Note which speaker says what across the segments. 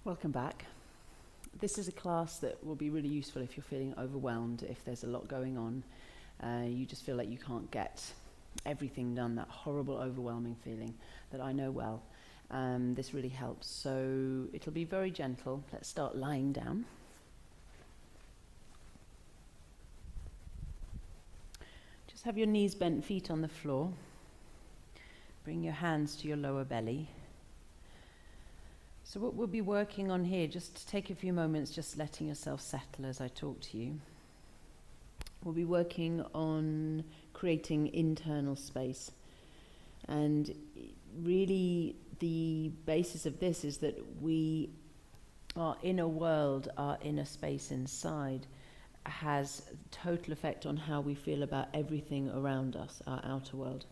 Speaker 1: Welcome back. This is a class that will be really useful if you're feeling overwhelmed, if there's a lot going on. You just feel like you can't get everything done, that horrible, overwhelming feeling that I know well. This really helps. So it'll be very gentle. Let's start lying down. Just have your knees bent, feet on the floor. Bring your hands to your lower belly. So what we'll be working on here, just take a few moments, just letting yourself settle as I talk to you. We'll be working on creating internal space. And really the basis of this is that our inner world, our inner space inside, has total effect on how we feel about everything around us, our outer world.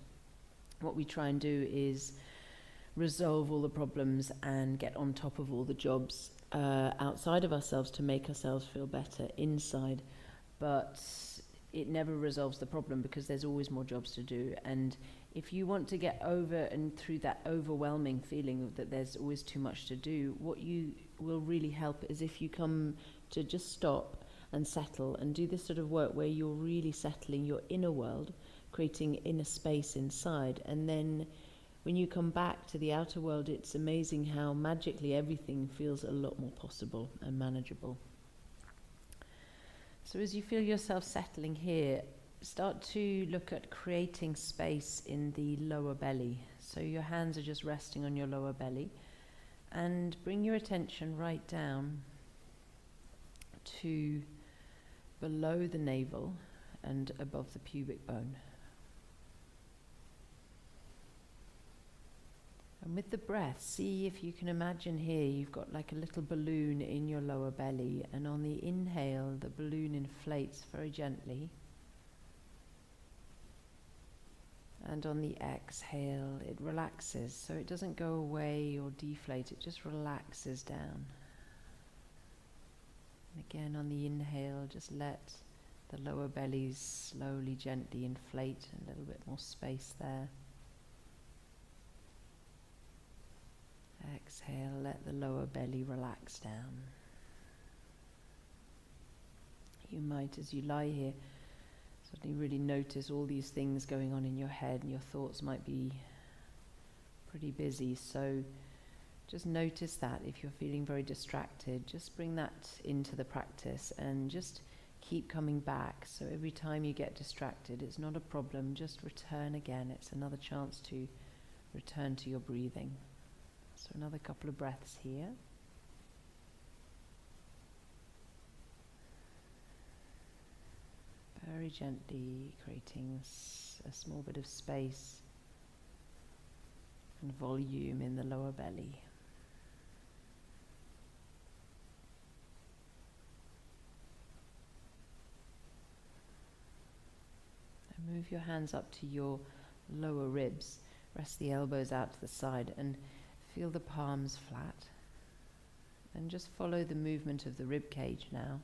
Speaker 1: What we try and do is resolve all the problems and get on top of all the jobs outside of ourselves to make ourselves feel better inside, but it never resolves the problem because there's always more jobs to do. And if you want to get over and through that overwhelming feeling that there's always too much to do, what you will really help is if you come to just stop and settle and do this sort of work where you're really settling your inner world, creating inner space inside, and then when you come back to the outer world, it's amazing how magically everything feels a lot more possible and manageable. So as you feel yourself settling here, start to look at creating space in the lower belly. So your hands are just resting on your lower belly, and bring your attention right down to below the navel and above the pubic bone. And with the breath, see if you can imagine here you've got like a little balloon in your lower belly, and on the inhale the balloon inflates very gently, and on the exhale it relaxes, so it doesn't go away or deflate, it just relaxes down. And again on the inhale, just let the lower belly slowly, gently inflate, a little bit more space there. Exhale, let the lower belly relax down. You might, as you lie here, suddenly really notice all these things going on in your head, and your thoughts might be pretty busy. So just notice that. If you're feeling very distracted, just bring that into the practice and just keep coming back. So every time you get distracted, it's not a problem, just return again. It's another chance to return to your breathing. So another couple of breaths here. Very gently creating a small bit of space and volume in the lower belly. And move your hands up to your lower ribs. Rest the elbows out to the side and feel the palms flat, and just follow the movement of the rib cage now.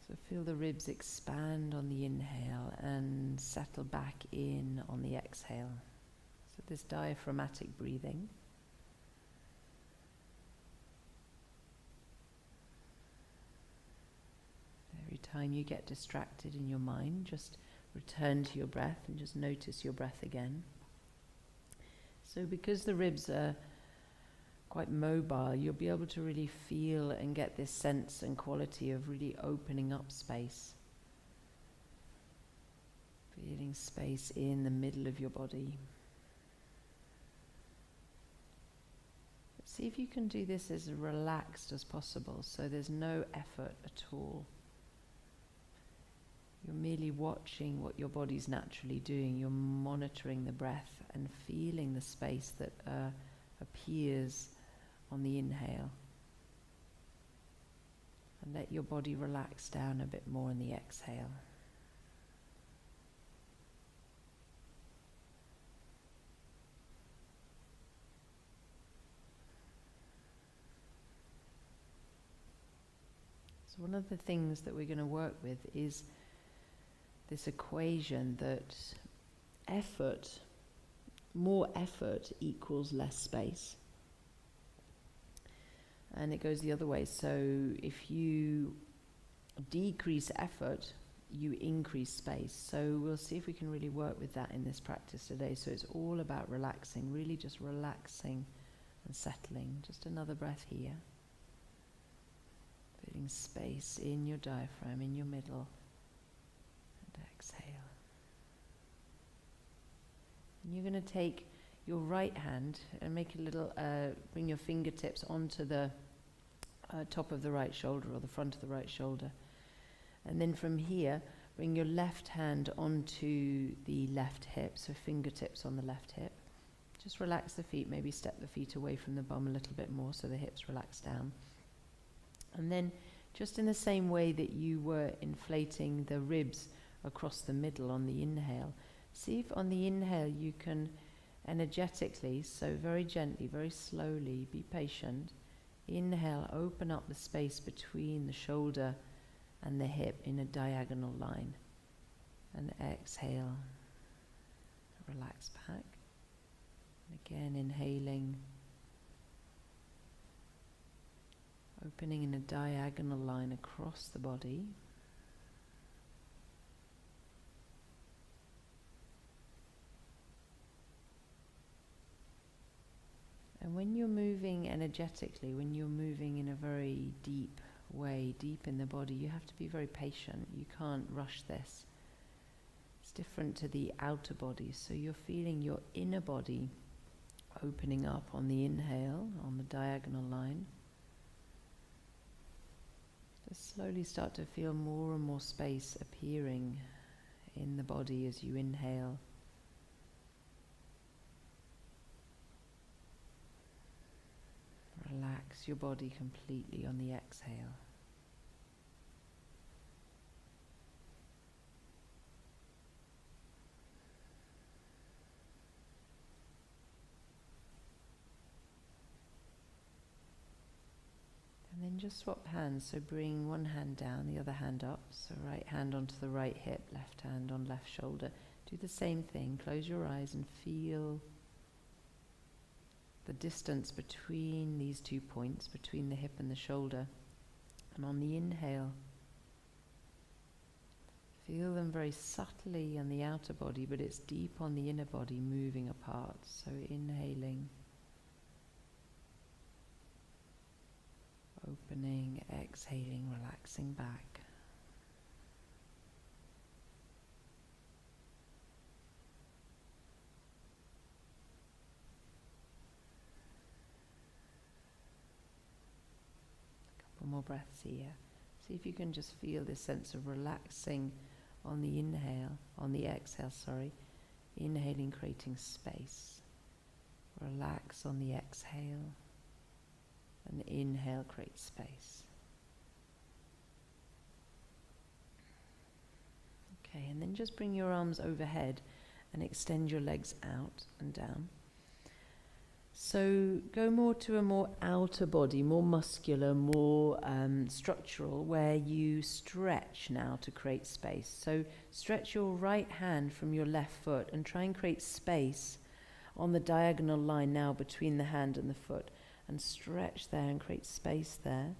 Speaker 1: So feel the ribs expand on the inhale and settle back in on the exhale. So this diaphragmatic breathing. Every time you get distracted in your mind, just return to your breath and just notice your breath again. So because the ribs are quite mobile, you'll be able to really feel and get this sense and quality of really opening up space. Feeling space in the middle of your body. See if you can do this as relaxed as possible, so there's no effort at all. You're merely watching what your body's naturally doing. You're monitoring the breath and feeling the space that appears on the inhale. And let your body relax down a bit more in the exhale. So one of the things that we're going to work with is this equation that more effort equals less space. And it goes the other way. So if you decrease effort, you increase space. So we'll see if we can really work with that in this practice today. So it's all about relaxing, really just relaxing and settling. Just another breath here. Feeling space in your diaphragm, in your middle. And exhale. And you're going to take your right hand and make a little, bring your fingertips onto the top of the right shoulder or the front of the right shoulder. And then from here, bring your left hand onto the left hip, so fingertips on the left hip. Just relax the feet, maybe step the feet away from the bum a little bit more so the hips relax down. And then just in the same way that you were inflating the ribs across the middle on the inhale, see if on the inhale you can energetically, so very gently, very slowly, be patient. Inhale, open up the space between the shoulder and the hip in a diagonal line. And exhale, relax back. And again, inhaling, opening in a diagonal line across the body. And when you're moving energetically, when you're moving in a very deep way, deep in the body, you have to be very patient. You can't rush this. It's different to the outer body. So you're feeling your inner body opening up on the inhale, on the diagonal line. Just slowly start to feel more and more space appearing in the body as you inhale. Relax your body completely on the exhale. And then just swap hands, so bring one hand down, the other hand up, so right hand onto the right hip, left hand on left shoulder. Do the same thing, close your eyes and feel the distance between these 2 points, between the hip and the shoulder. And on the inhale, feel them very subtly on the outer body, but it's deep on the inner body, moving apart. So inhaling, opening, exhaling, relaxing back. More breaths here. See if you can just feel this sense of relaxing on the inhale, on the exhale, sorry. Inhaling, creating space. Relax on the exhale. And inhale, create space. Okay, and then just bring your arms overhead and extend your legs out and down. So go more to a more outer body, more muscular, more structural, where you stretch now to create space. So stretch your right hand from your left foot and try and create space on the diagonal line now between the hand and the foot. And stretch there and create space there.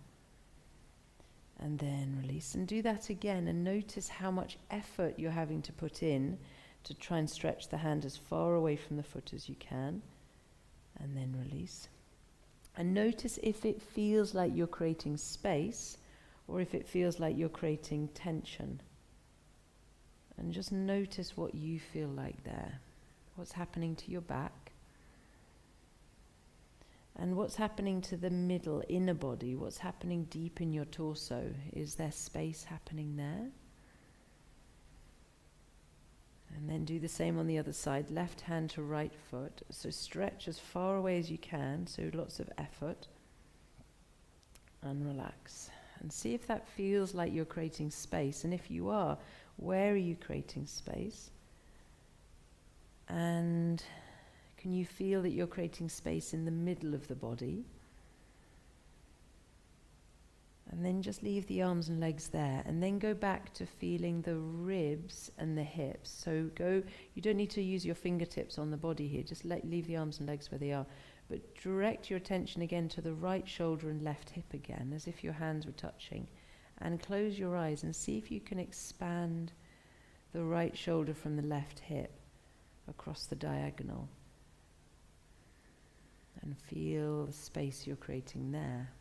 Speaker 1: And then release. And do that again and notice how much effort you're having to put in to try and stretch the hand as far away from the foot as you can. And then release. And notice if it feels like you're creating space or if it feels like you're creating tension. And just notice what you feel like there. What's happening to your back. And what's happening to the middle inner body. What's happening deep in your torso. Is there space happening there? And then do the same on the other side, left hand to right foot. So stretch as far away as you can, so lots of effort. And relax. And see if that feels like you're creating space. And if you are, where are you creating space? And can you feel that you're creating space in the middle of the body? And then just leave the arms and legs there, and then go back to feeling the ribs and the hips. So you don't need to use your fingertips on the body here, just leave the arms and legs where they are. But direct your attention again to the right shoulder and left hip again, as if your hands were touching. And close your eyes and see if you can expand the right shoulder from the left hip across the diagonal. And feel the space you're creating there.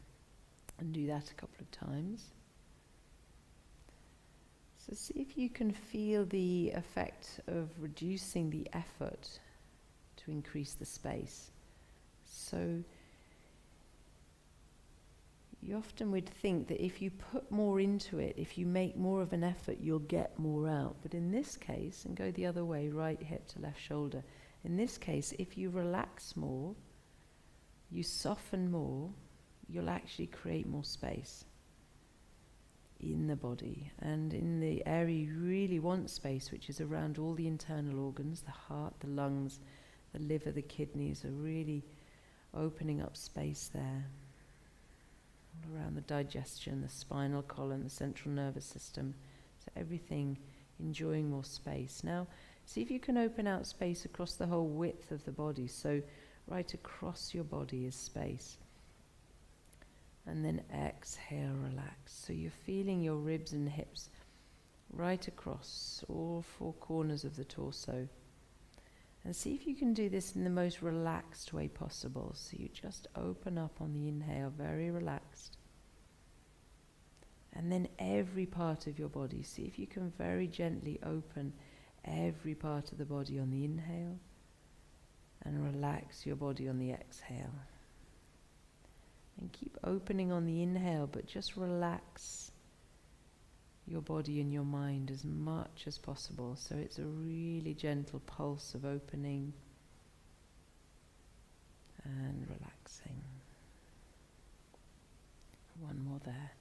Speaker 1: And do that a couple of times. So see if you can feel the effect of reducing the effort to increase the space. So you often would think that if you put more into it, if you make more of an effort, you'll get more out. But in this case, and go the other way, right hip to left shoulder. In this case, if you relax more, you soften more, you'll actually create more space in the body and in the area you really want space, which is around all the internal organs, the heart, the lungs, the liver, the kidneys, are really opening up space there. All around the digestion, the spinal column, the central nervous system, so everything enjoying more space. Now, see if you can open out space across the whole width of the body, so right across your body is space. And then exhale, relax. So you're feeling your ribs and hips right across all four corners of the torso. And see if you can do this in the most relaxed way possible. So you just open up on the inhale, very relaxed. And then every part of your body. See if you can very gently open every part of the body on the inhale. And relax your body on the exhale. And keep opening on the inhale, but just relax your body and your mind as much as possible. So it's a really gentle pulse of opening and relaxing. One more there.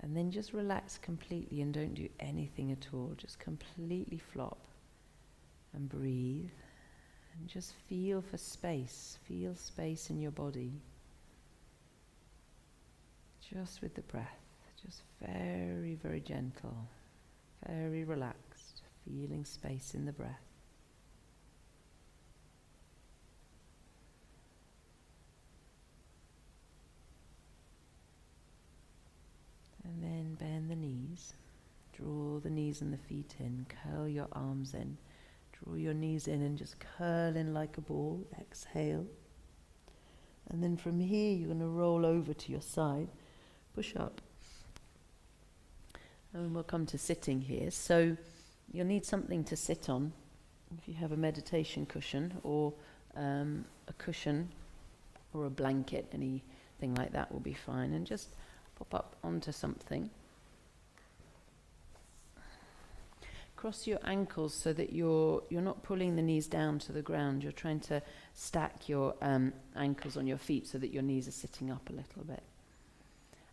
Speaker 1: And then just relax completely and don't do anything at all. Just completely flop and breathe. And just feel for space. Feel space in your body. Just with the breath. Just very, very gentle. Very relaxed. Feeling space in the breath. And then bend the knees. Draw the knees and the feet in. Curl your arms in. Draw your knees in and just curl in like a ball. Exhale. And then from here you're going to roll over to your side. Push up. And we'll come to sitting here. So you'll need something to sit on. If you have a meditation cushion or a cushion or a blanket, anything like that will be fine. And just pop up onto something. Cross your ankles so that you're not pulling the knees down to the ground. You're trying to stack your ankles on your feet so that your knees are sitting up a little bit.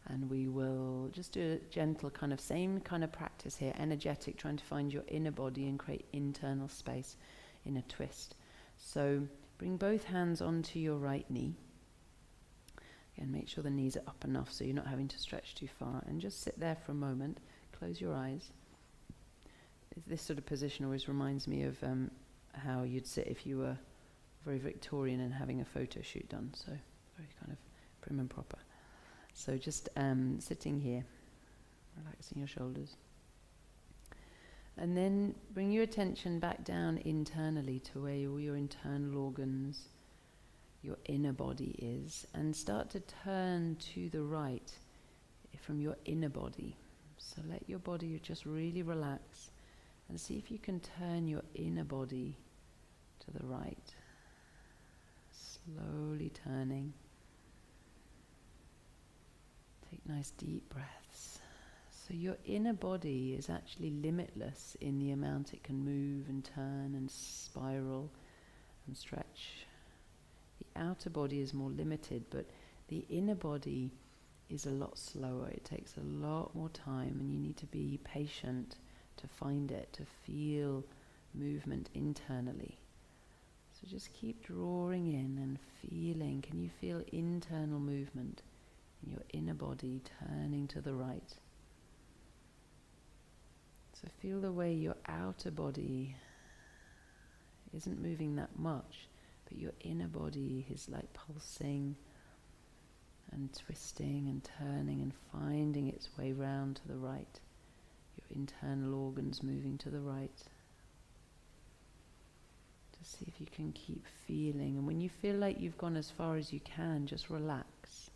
Speaker 1: And we will just do a gentle same kind of practice here, energetic, trying to find your inner body and create internal space in a twist. So bring both hands onto your right knee. Again, make sure the knees are up enough so you're not having to stretch too far. And just sit there for a moment. Close your eyes. This sort of position always reminds me of how you'd sit if you were very Victorian and having a photo shoot done. So very kind of prim and proper. So just sitting here, relaxing your shoulders. And then bring your attention back down internally to where all your internal organs, your inner body is, and start to turn to the right from your inner body. So let your body just really relax and see if you can turn your inner body to the right. Slowly turning. Take nice deep breaths. So your inner body is actually limitless in the amount it can move and turn and spiral and stretch. The outer body is more limited, but the inner body is a lot slower. It takes a lot more time, and you need to be patient to find it, to feel movement internally. So just keep drawing in and feeling. Can you feel internal movement in your inner body, turning to the right. So feel the way your outer body isn't moving that much, but your inner body is like pulsing and twisting and turning and finding its way round to the right. Your internal organs moving to the right. Just see if you can keep feeling. And when you feel like you've gone as far as you can, just relax.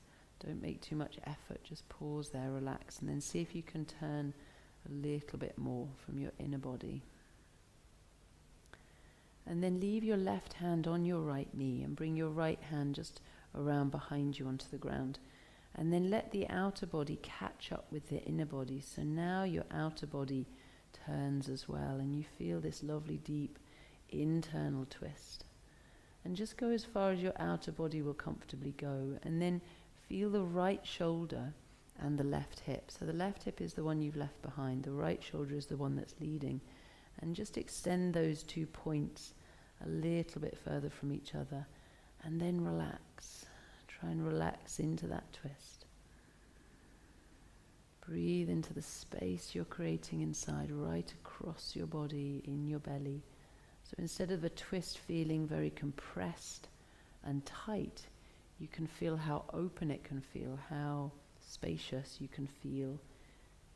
Speaker 1: Don't make too much effort. Just pause there, relax, and then see if you can turn a little bit more from your inner body. And then leave your left hand on your right knee and bring your right hand just around behind you onto the ground. And then let the outer body catch up with the inner body. So now your outer body turns as well, and you feel this lovely deep internal twist. And just go as far as your outer body will comfortably go. And then feel the right shoulder and the left hip. So the left hip is the one you've left behind. The right shoulder is the one that's leading. And just extend those 2 points a little bit further from each other. And then relax. Try and relax into that twist. Breathe into the space you're creating inside, right across your body, in your belly. So instead of a twist feeling very compressed and tight, you can feel how open it can feel, how spacious you can feel.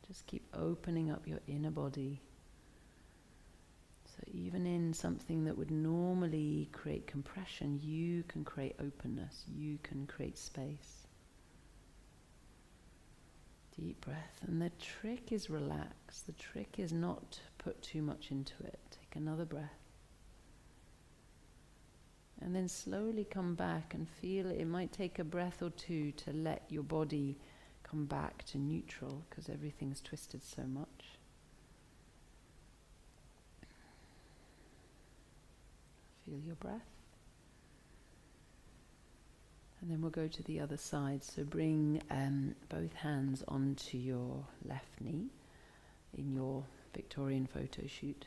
Speaker 1: Just keep opening up your inner body. So even in something that would normally create compression, you can create openness, you can create space. Deep breath. And the trick is relax. The trick is not to put too much into it. Take another breath. And then slowly come back and feel it. It might take a breath or two to let your body come back to neutral because everything's twisted so much. Feel your breath. And then we'll go to the other side. So bring both hands onto your left knee in your Victorian photo shoot.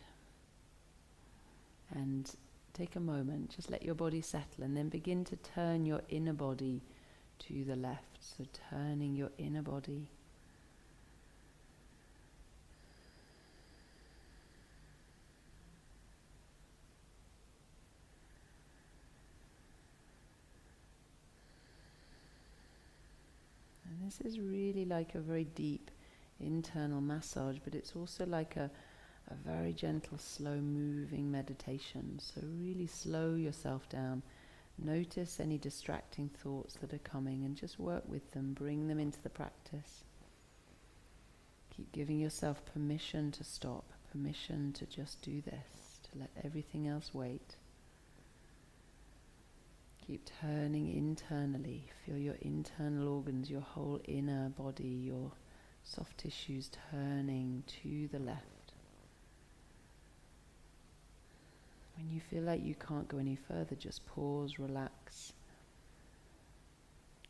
Speaker 1: And take a moment, just let your body settle, and then begin to turn your inner body to the left. So turning your inner body. And this is really like a very deep internal massage, but it's also like a very gentle, slow moving meditation. So really slow yourself down. Notice any distracting thoughts that are coming and just work with them. Bring them into the practice. Keep giving yourself permission to stop, permission to just do this, to let everything else wait. Keep turning internally. Feel your internal organs, your whole inner body, your soft tissues turning to the left. When you feel like you can't go any further, just pause, relax,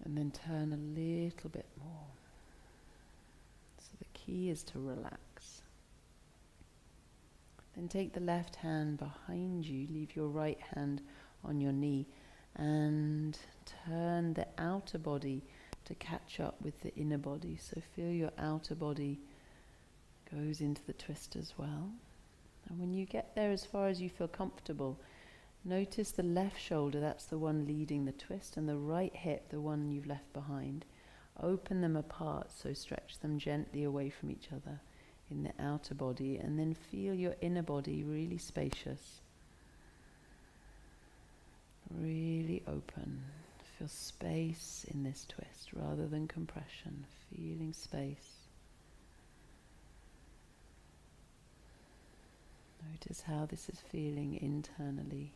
Speaker 1: and then turn a little bit more. So the key is to relax. Then take the left hand behind you, leave your right hand on your knee, and turn the outer body to catch up with the inner body. So feel your outer body goes into the twist as well. And when you get there as far as you feel comfortable, notice the left shoulder, that's the one leading the twist, and the right hip, the one you've left behind. Open them apart, so stretch them gently away from each other in the outer body, and then feel your inner body really spacious, really open. Feel space in this twist rather than compression, feeling space. Notice how this is feeling internally.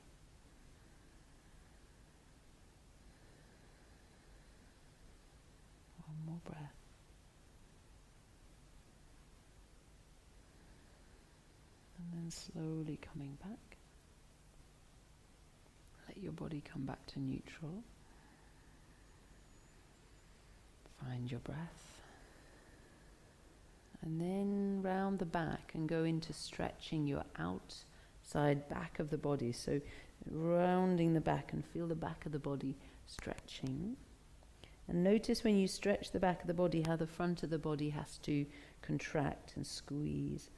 Speaker 1: One more breath. And then slowly coming back. Let your body come back to neutral. Find your breath. And then round the back and go into stretching your outside back of the body. So rounding the back and feel the back of the body stretching. And notice when you stretch the back of the body, how the front of the body has to contract and squeeze.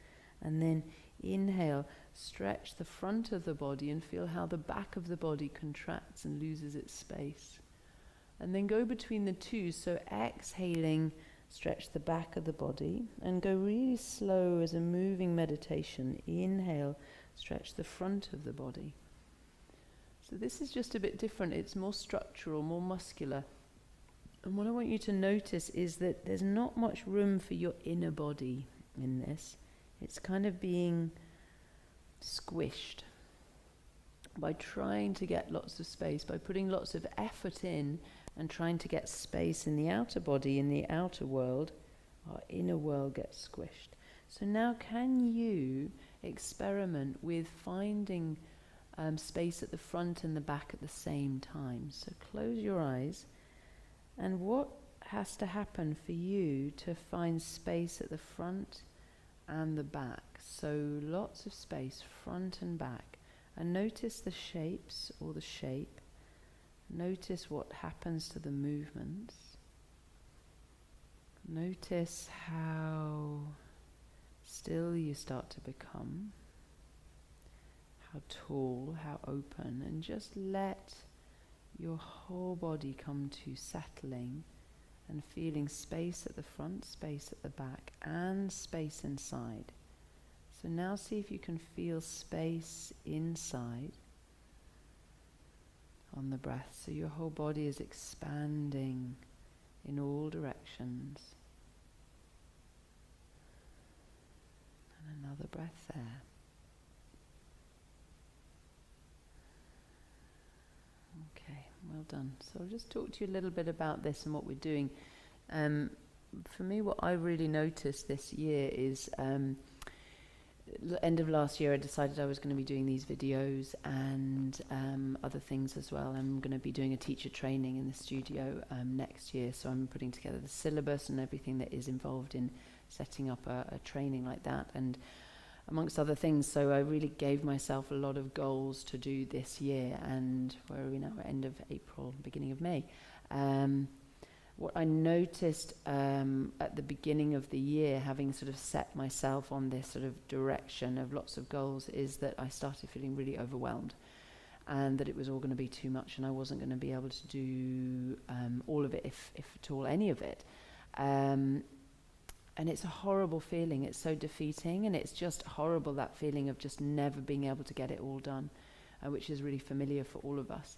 Speaker 1: And then inhale, stretch the front of the body and feel how the back of the body contracts and loses its space. And then go between the two, so exhaling, stretch the back of the body and go really slow as a moving meditation. Inhale, stretch the front of the body. So this is just a bit different. It's more structural, more muscular. And what I want you to notice is that there's not much room for your inner body in this. It's kind of being squished by trying to get lots of space, by putting lots of effort in and trying to get space in the outer body, in the outer world. Our inner world gets squished. So now can you experiment with finding space at the front and the back at the same time? So close your eyes, and what has to happen for you to find space at the front and the back? So lots of space, front and back. And notice the shapes or the shape. Notice what happens to the movements. Notice how still you start to become, how tall, how open, and just let your whole body come to settling and feeling space at the front, space at the back, and space inside. So now see if you can feel space inside on the breath. So your whole body is expanding in all directions. And another breath there. Okay, well done. So I'll just talk to you a little bit about this and what we're doing. For me, what I really noticed this year is end of last year I decided I was going to be doing these videos and other things as well. I'm going to be doing a teacher training in the studio next year, so I'm putting together the syllabus and everything that is involved in setting up a training like that, and amongst other things. So I really gave myself a lot of goals to do this year, and where are we now? End of April, beginning of May. What I noticed at the beginning of the year, having sort of set myself on this sort of direction of lots of goals, is that I started feeling really overwhelmed, and that it was all going to be too much, and I wasn't going to be able to do all of it, if at all any of it. And it's a horrible feeling. It's so defeating, and it's just horrible, that feeling of just never being able to get it all done, which is really familiar for all of us.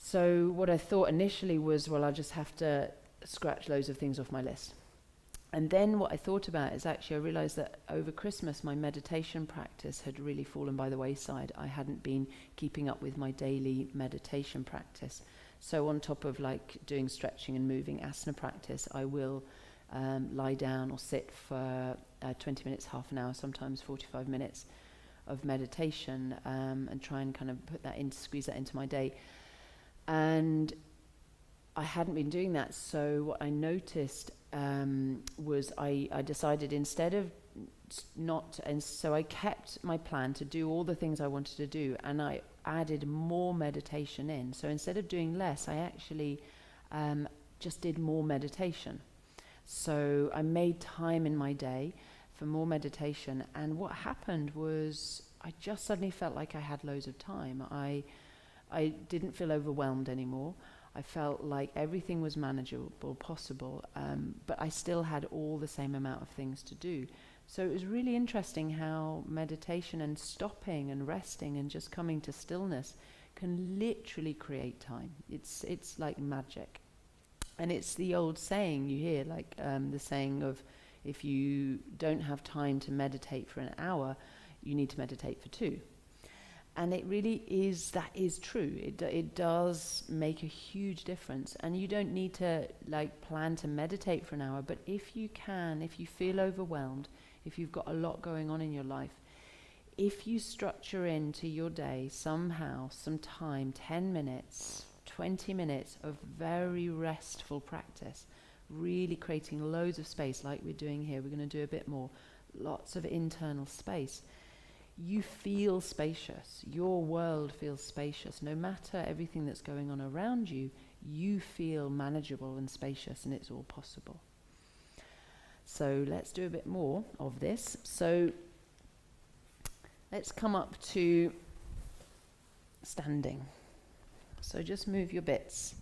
Speaker 1: So what I thought initially was, well, I'll just have to scratch loads of things off my list. And then what I thought about is actually I realized that over Christmas my meditation practice had really fallen by the wayside. I hadn't been keeping up with my daily meditation practice. So on top of like doing stretching and moving asana practice, I will lie down or sit for 20 minutes, half an hour, sometimes 45 minutes of meditation, and try and kind of put that in, squeeze that into my day. And I hadn't been doing that, so what I noticed was I decided instead of not, and so I kept my plan to do all the things I wanted to do, and I added more meditation in. So instead of doing less, I actually just did more meditation. So I made time in my day for more meditation, and what happened was I just suddenly felt like I had loads of time. I didn't feel overwhelmed anymore. I felt like everything was manageable, possible, but I still had all the same amount of things to do. So it was really interesting how meditation and stopping and resting and just coming to stillness can literally create time. It's like magic. And it's the old saying you hear, like the saying of, if you don't have time to meditate for an hour, you need to meditate for 2. And it really is, that is true. It does make a huge difference. And you don't need to like plan to meditate for an hour, but if you can, if you feel overwhelmed, if you've got a lot going on in your life, if you structure into your day somehow some time, 10 minutes, 20 minutes of very restful practice, really creating loads of space like we're doing here. We're going to do a bit more, lots of internal space. you feel spacious. Your world feels spacious. No matter everything that's going on around you, you feel manageable and spacious, and it's all possible. So let's do a bit more of this. So let's come up to standing. So just move your bits.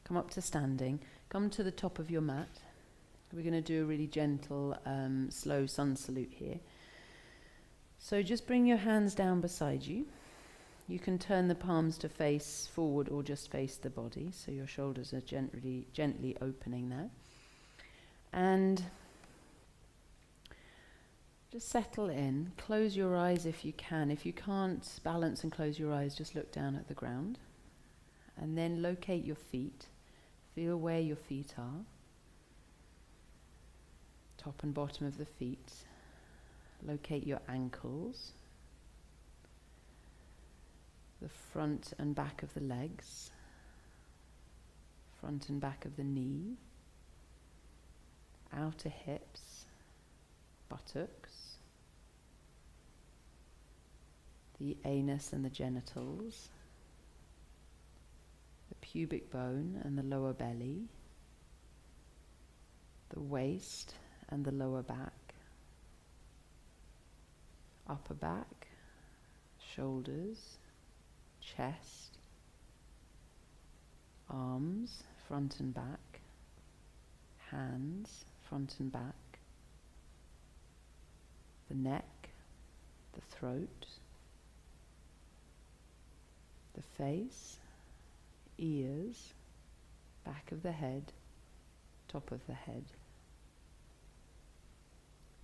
Speaker 1: Come up to standing. Come to the top of your mat. We're going to do a really gentle, slow sun salute here. So just bring your hands down beside you. You can turn the palms to face forward or just face the body, so your shoulders are gently opening there. And just settle in. Close your eyes if you can. If you can't balance and close your eyes, just look down at the ground. And then locate your feet. Feel where your feet are. Top and bottom of the feet. Locate your ankles. The front and back of the legs. Front and back of the knee. Outer hips. Buttocks. The anus and the genitals. The pubic bone and the lower belly. The waist and the lower back. Upper back, shoulders, chest, arms, front and back, hands, front and back, the neck, the throat, the face, ears, back of the head, top of the head,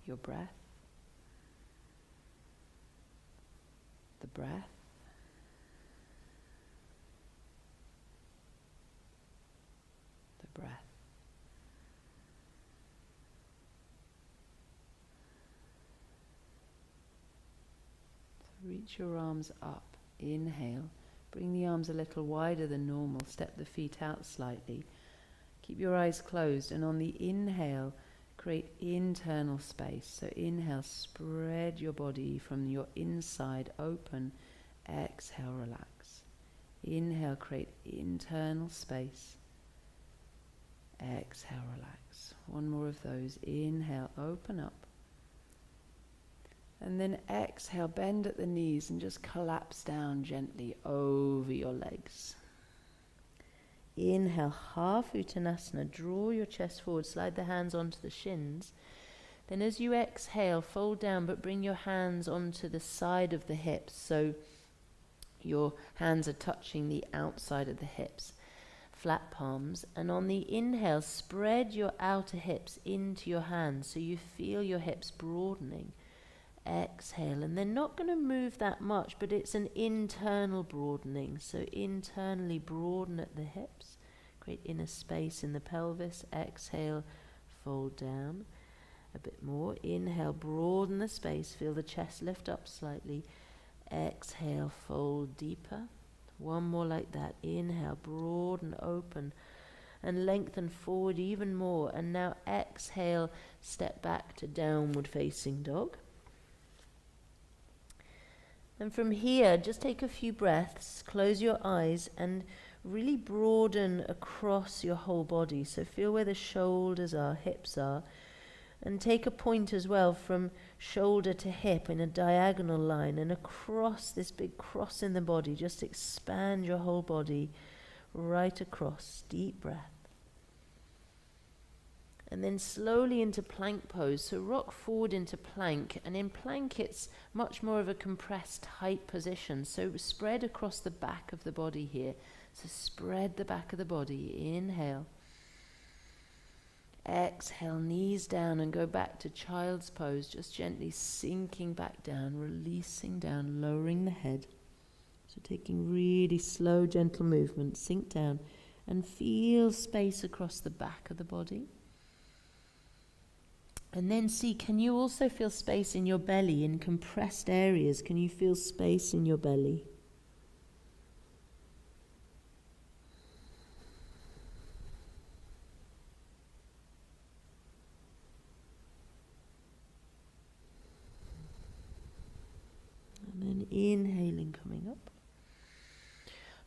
Speaker 1: your breath, the breath, the breath. So reach your arms up, inhale, bring the arms a little wider than normal, step the feet out slightly, keep your eyes closed, and on the inhale, create internal space. So inhale, spread your body from your inside open. Exhale, relax. Inhale, create internal space. Exhale, relax. One more of those. Inhale, open up. And then exhale, bend at the knees and just collapse down gently over your legs. Inhale, half Uttanasana, draw your chest forward, slide the hands onto the shins. Then as you exhale, fold down, but bring your hands onto the side of the hips, so your hands are touching the outside of the hips. Flat palms, and on the inhale, spread your outer hips into your hands, so you feel your hips broadening. Exhale, and they're not going to move that much, but it's an internal broadening. So internally broaden at the hips, create inner space in the pelvis. Exhale, fold down a bit more. Inhale, broaden the space, feel the chest lift up slightly. Exhale, fold deeper. One more like that. Inhale, broaden, open, and lengthen forward even more. And now exhale, step back to downward facing dog. And from here, just take a few breaths, close your eyes, and really broaden across your whole body. So feel where the shoulders are, hips are, and take a point as well from shoulder to hip in a diagonal line and across this big cross in the body. Just expand your whole body right across. Deep breath. And then slowly into plank pose. So rock forward into plank. And in plank, it's much more of a compressed, tight position. So spread across the back of the body here. So spread the back of the body. Inhale. Exhale, knees down and go back to child's pose. Just gently sinking back down, releasing down, lowering the head. So taking really slow, gentle movement. Sink down and feel space across the back of the body. And then see, can you also feel space in your belly, in compressed areas? Can you feel space in your belly? coming up.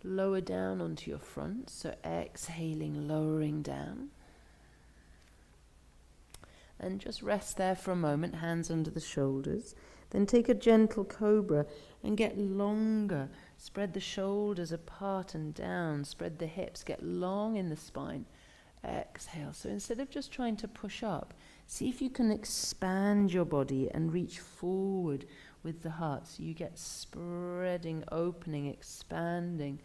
Speaker 1: Lower down onto your front, so exhaling, lowering down. And just rest there for a moment, hands under the shoulders. Then take a gentle cobra and get longer. Spread the shoulders apart and down. Spread the hips, get long in the spine. Exhale. So instead of just trying to push up, see if you can expand your body and reach forward with the heart. So you get spreading, opening, expanding,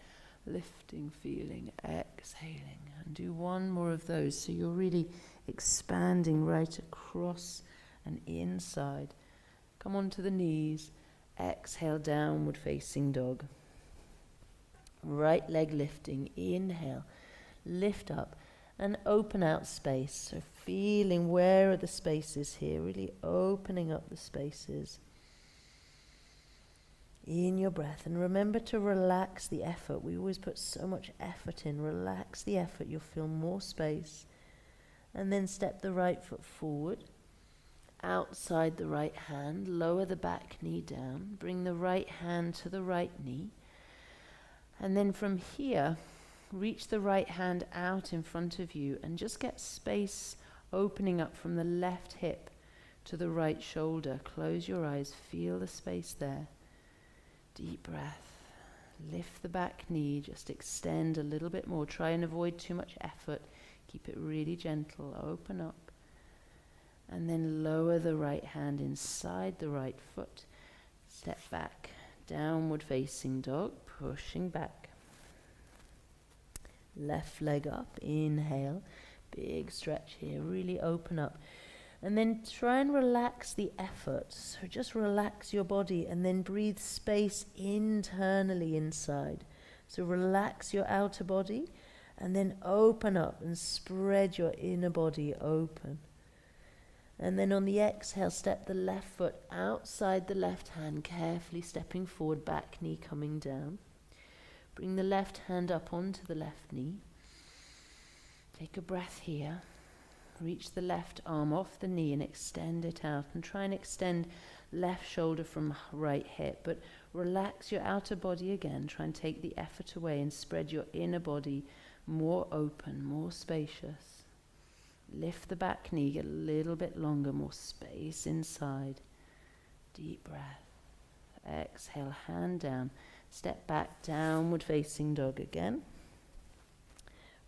Speaker 1: lifting, feeling, exhaling. And do one more of those. So you're really expanding right across and inside. Come onto the knees. Exhale, downward facing dog. Right leg lifting. Inhale. Lift up and open out space. So feeling where are the spaces here. Really opening up the spaces in your breath. And remember to relax the effort. We always put so much effort in. Relax the effort. You'll feel more space. And then step the right foot forward. Outside the right hand. Lower the back knee down. Bring the right hand to the right knee. And then from here, reach the right hand out in front of you and just get space opening up from the left hip to the right shoulder. Close your eyes. Feel the space there. Deep breath. Lift the back knee. Just extend a little bit more. Try and avoid too much effort. Keep it really gentle. Open up. And then lower the right hand inside the right foot. Step back. Downward facing dog. Pushing back. Left leg up. Inhale. Big stretch here. Really open up. And then try and relax the effort. So just relax your body and then breathe space internally inside. So relax your outer body and then open up and spread your inner body open. And then on the exhale, step the left foot outside the left hand, carefully stepping forward, back knee coming down. Bring the left hand up onto the left knee. Take a breath here. Reach the left arm off the knee and extend it out. And try and extend left shoulder from right hip. But relax your outer body again. Try and take the effort away and spread your inner body more open, more spacious. Lift the back knee, get a little bit longer, more space inside. Deep breath. Exhale, hand down. Step back, downward facing dog again.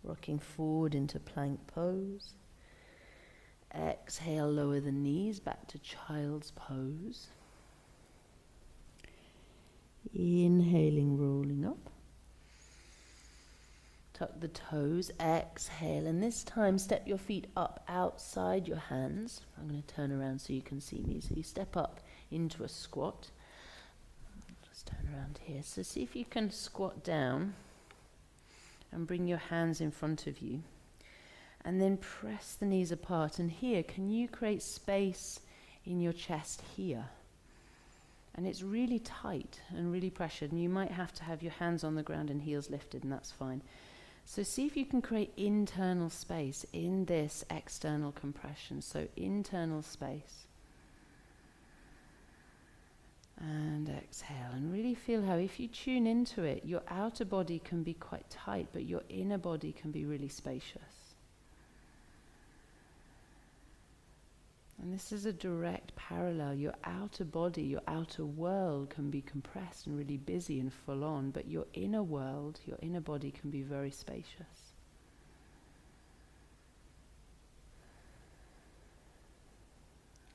Speaker 1: Rocking forward into plank pose. Exhale, lower the knees back to child's pose. Inhaling, rolling up. Tuck the toes, exhale, and this time step your feet up outside your hands. I'm going to turn around so you can see me. So you step up into a squat. Just turn around here. So see if you can squat down and bring your hands in front of you. And then press the knees apart. And here, can you create space in your chest here? And it's really tight and really pressured. And you might have to have your hands on the ground and heels lifted, and that's fine. So see if you can create internal space in this external compression. So internal space. And exhale. And really feel how if you tune into it, your outer body can be quite tight, but your inner body can be really spacious. And this is a direct parallel. Your outer body, your outer world can be compressed and really busy and full on, but your inner world, your inner body can be very spacious.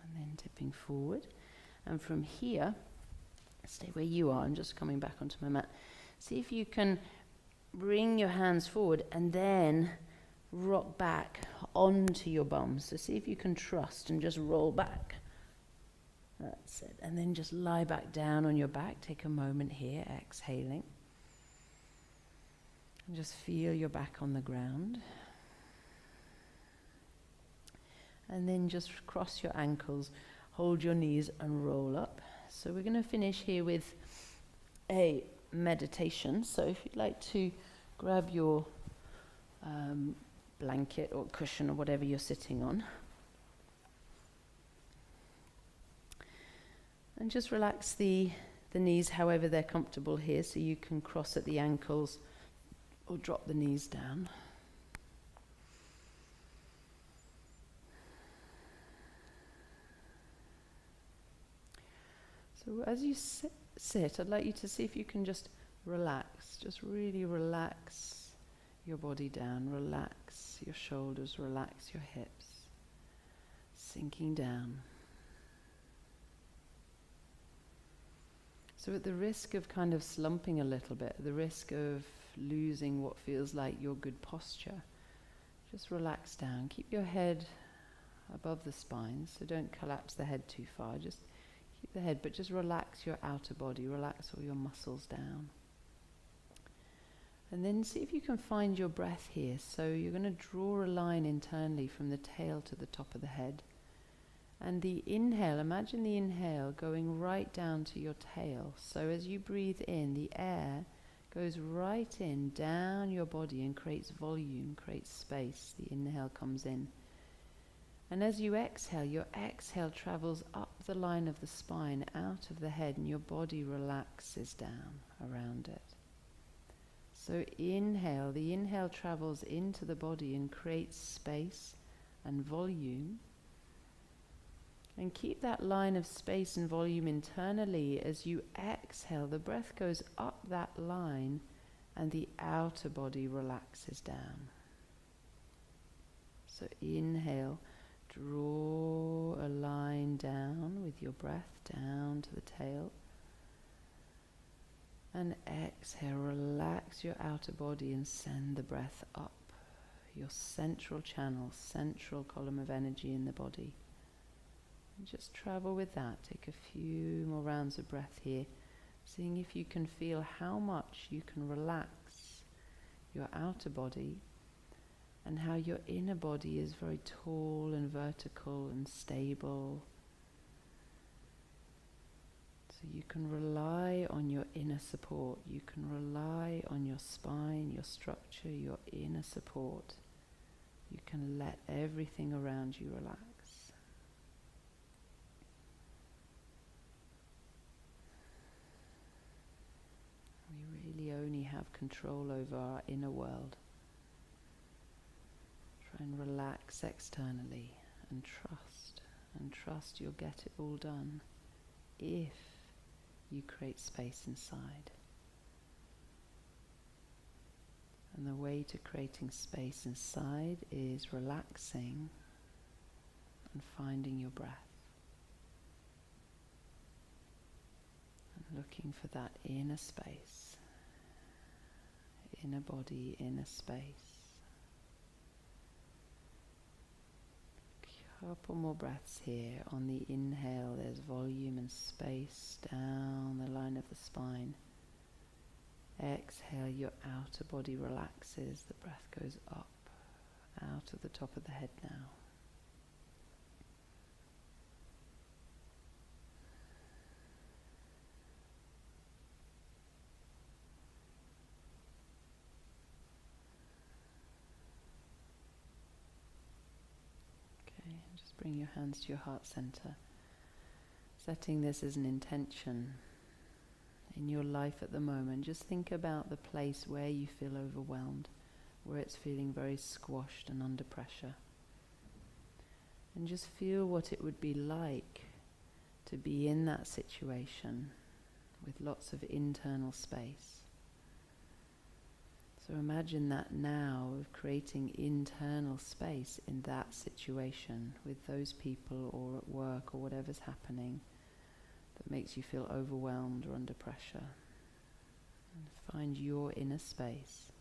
Speaker 1: And then tipping forward. And from here, stay where you are. I'm just coming back onto my mat. See if you can bring your hands forward and then rock back onto your bum. So see if you can trust and just roll back. That's it. And then just lie back down on your back. Take a moment here, exhaling. And just feel your back on the ground. And then just cross your ankles, hold your knees and roll up. So we're going to finish here with a meditation. So if you'd like to grab your blanket or cushion or whatever you're sitting on. And just relax the the knees however they're comfortable here, so you can cross at the ankles or drop the knees down. So as you sit, I'd like you to see if you can just relax, just really relax your body down, relax your shoulders, relax your hips, sinking down. So at the risk of kind of slumping a little bit, the risk of losing what feels like your good posture, just relax down. Keep your head above the spine, so don't collapse the head too far. Just keep the head, but just relax your outer body, relax all your muscles down. And then see if you can find your breath here. So you're going to draw a line internally from the tail to the top of the head. And the inhale, imagine the inhale going right down to your tail. So as you breathe in, the air goes right in, down your body and creates volume, creates space. The inhale comes in. And as you exhale, your exhale travels up the line of the spine, out of the head, and your body relaxes down around it. So inhale, the inhale travels into the body and creates space and volume. And keep that line of space and volume internally. As you exhale, the breath goes up that line and the outer body relaxes down. So inhale, draw a line down with your breath down to the tail. And exhale, relax your outer body and send the breath up your central channel, central column of energy in the body. And just travel with that. Take a few more rounds of breath here, seeing if you can feel how much you can relax your outer body and how your inner body is very tall and vertical and stable. So you can rely on your inner support. You can rely on your spine, your structure, your inner support. You can let everything around you relax. We really only have control over our inner world. Try and relax externally and trust you'll get it all done if you create space inside. And the way to creating space inside is relaxing and finding your breath. And looking for that inner space, inner body, inner space. A couple more breaths here. On the inhale, there's volume and space down the line of the spine. Exhale, your outer body relaxes. The breath goes up, out of the top of the head now. Bring your hands to your heart center, setting this as an intention in your life at the moment. Just think about the place where you feel overwhelmed, where it's feeling very squashed and under pressure. And just feel what it would be like to be in that situation with lots of internal space. So imagine that now, of creating internal space in that situation with those people or at work or whatever's happening that makes you feel overwhelmed or under pressure. And find your inner space.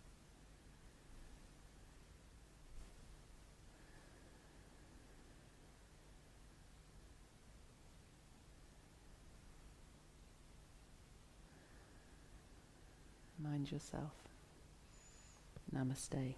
Speaker 1: Mind yourself. Namaste.